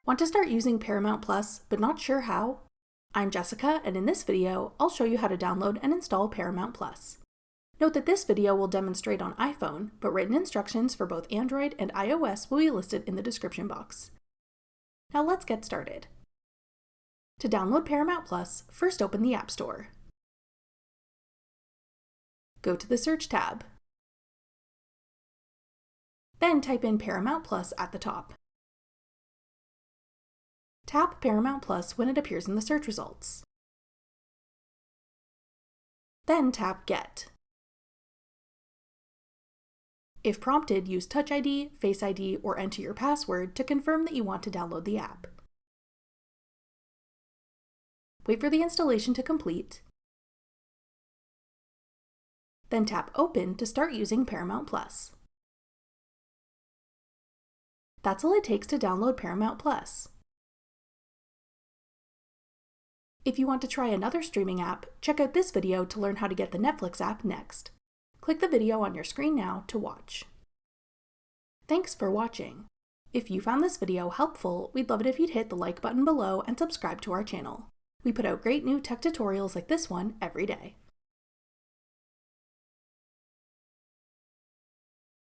Want to start using Paramount Plus, but not sure how? I'm Jessica, and in this video, I'll show you how to download and install Paramount Plus. Note that this video will demonstrate on iPhone, but written instructions for both Android and iOS will be listed in the description box. Now let's get started. To download Paramount Plus, first open the App Store. Go to the Search tab. Then type in Paramount Plus at the top. Tap Paramount Plus when it appears in the search results. Then tap Get. If prompted, use Touch ID, Face ID, or enter your password to confirm that you want to download the app. Wait for the installation to complete. Then tap Open to start using Paramount Plus. That's all it takes to download Paramount Plus. If you want to try another streaming app, check out this video to learn how to get the Netflix app next. Click the video on your screen now to watch. Thanks for watching. If you found this video helpful, we'd love it if you'd hit the like button below and subscribe to our channel. We put out great new tech tutorials like this one every day.